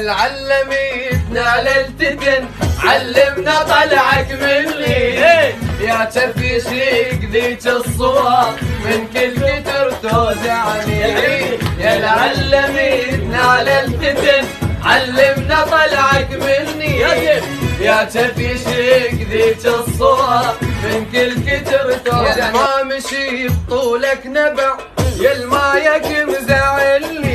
علمتنا على التدن، علمنا طلعك مني يا تفيشيك ذيك الصور من كل كتر توزعني. يا علمتنا على التدن، علمنا طلعك مني يا تفيشيك ذيك الصور من كل كتر توزعني. ما مشي بطولك نبع يا المايك مزعلني،